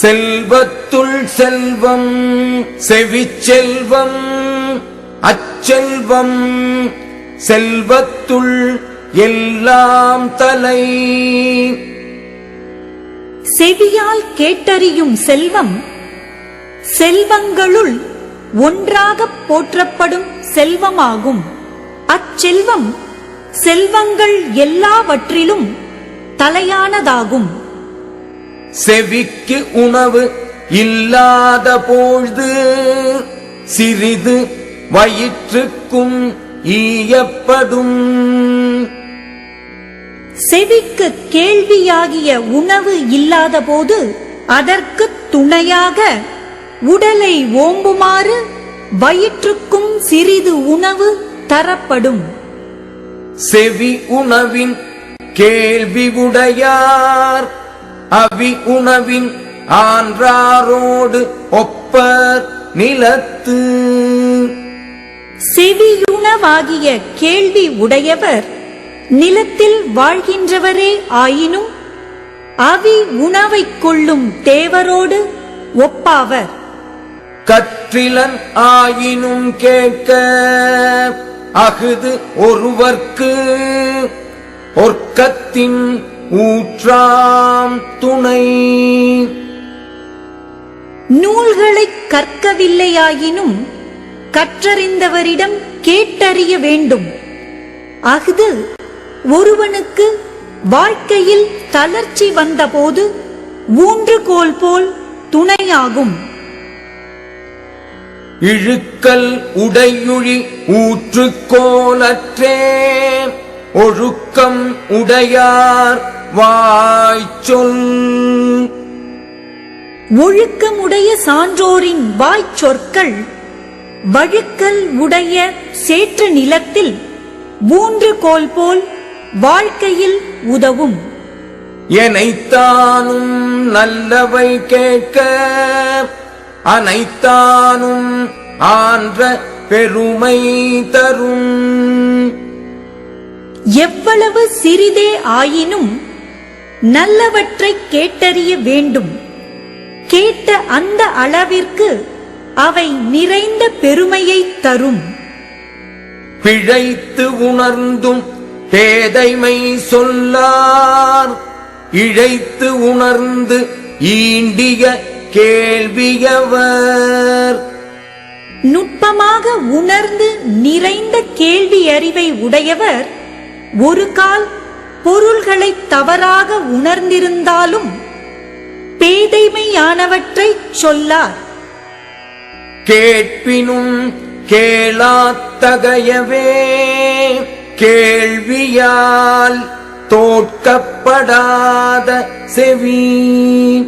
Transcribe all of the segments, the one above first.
செல்வத்துள் செல்வம் செவிச்செல்வம் அச்செல்வம் செல்வத்துள் எல்லாம் தலை. செவியால் கேட்டறியும் செல்வம் செல்வங்களுள் ஒன்றாகப் போற்றப்படும் செல்வமாகும். அச்செல்வம் செல்வங்கள் எல்லாவற்றிலும் தலையானதாகும். செவிக்கு உணவு இல்லாத பொழுது சிறிது வயிற்றுக்கும் ஈயப்படும். செவிக்கு கேள்வியாகிய உணவு இல்லாத போது அதற்கு துணையாக உடலை ஓம்புமாறு வயிற்றுக்கும் சிறிது உணவு தரப்படும். செவி உணவின் கேள்வி உடையார் அவி உணவின் ஆன்றாரோடு ஒப்பர் நிலத்து. செவியுணவாகிய கேள்வி உடையவர் நிலத்தில் வாழ்கின்றவரே ஆயினும் அவி உணவைக் கொள்ளும் தேவரோடு ஒப்பாவர். கற்றிலன் ஆயினும் கேட்க அஃது ஒருவர்க்கு ஒர்க்கத்தின் ஊற்றாம் துணை. நூல்களைக் கற்கவில்லையாயினும் கற்றறிந்தவரிடம் கேட்டறிய வேண்டும். அஃது ஒருவனுக்கு வாழ்க்கையில் தளர்ச்சி வந்தபோது ஊன்றுகோல் போல் துணையாகும். இழுக்கல் உடையுழி ஊற்றுக்கோலற்றே ஒழுக்கம் உடையார் வாய்ச்சொல். ஒழுக்கமுடைய சான்றோரின் வாய்ச்சொற்கள் வழுக்கல் உடைய சேற்ற நிலத்தில் ஊன்றுகோல் போல் வாழ்க்கையில் உதவும். எனைத்தானும் நல்லவை கேட்க அனைத்தானும் ஆன்ற பெருமை தரும். எவ்வளவு சிறிதே ஆயினும் நல்லவற்றை கேட்டறிய வேண்டும். கேட்ட அந்த அளவிற்கு அவை நிறைந்த பெருமையை தரும். பிழைத்து உணர்ந்தும் பேதைமை சொல்லார் இழைத்து உணர்ந்து ஈண்டிய கேள்வியவர். நுட்பமாக உணர்ந்து நிறைந்த கேள்வி அறிவை உடையவர் ஒரு கால் பொருள்களை தவறாக உணர்ந்திருந்தாலும் பேதைமையானவற்றை சொல்லார். கேட்பினும் கேளாத்தகையவே கேள்வியால் தோற்கப்படாத செவி.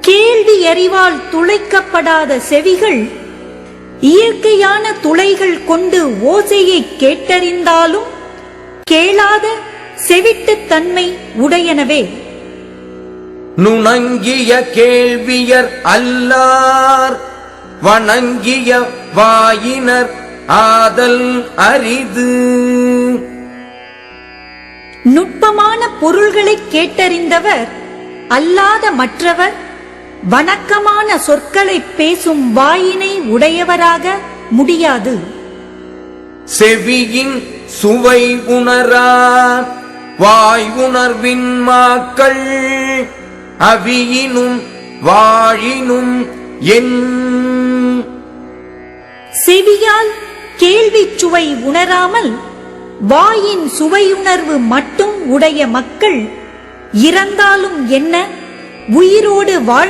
கேள்வி அறிவால் துளைக்கப்படாத செவிகள் இயற்கையான துளைகள் கொண்டு ஓசையை கேட்டறிந்தாலும் கேளாத செவிட்டுத் தன்மை உடையனவே. நுணங்கிய கேள்வியர் அல்லார் வணங்கிய வாயினர் ஆதல் அரிது. நுட்பமான பொருள்களை கேட்டறிந்தவர் அல்லாத மற்றவர் வணக்கமான சொற்களை பேசும் வாயினை உடையவராக முடியாது. செவியின் சுவை உணரா வாய் உணர்வின் மாக்கள் அவியினும் வாழினும் என். செவியால் கேள்வி சுவை உணராமல் வாயின் சுவையுணர்வு மட்டும் உடைய மக்கள் இறந்தாலும் என்ன, உயிரோடு வாழ்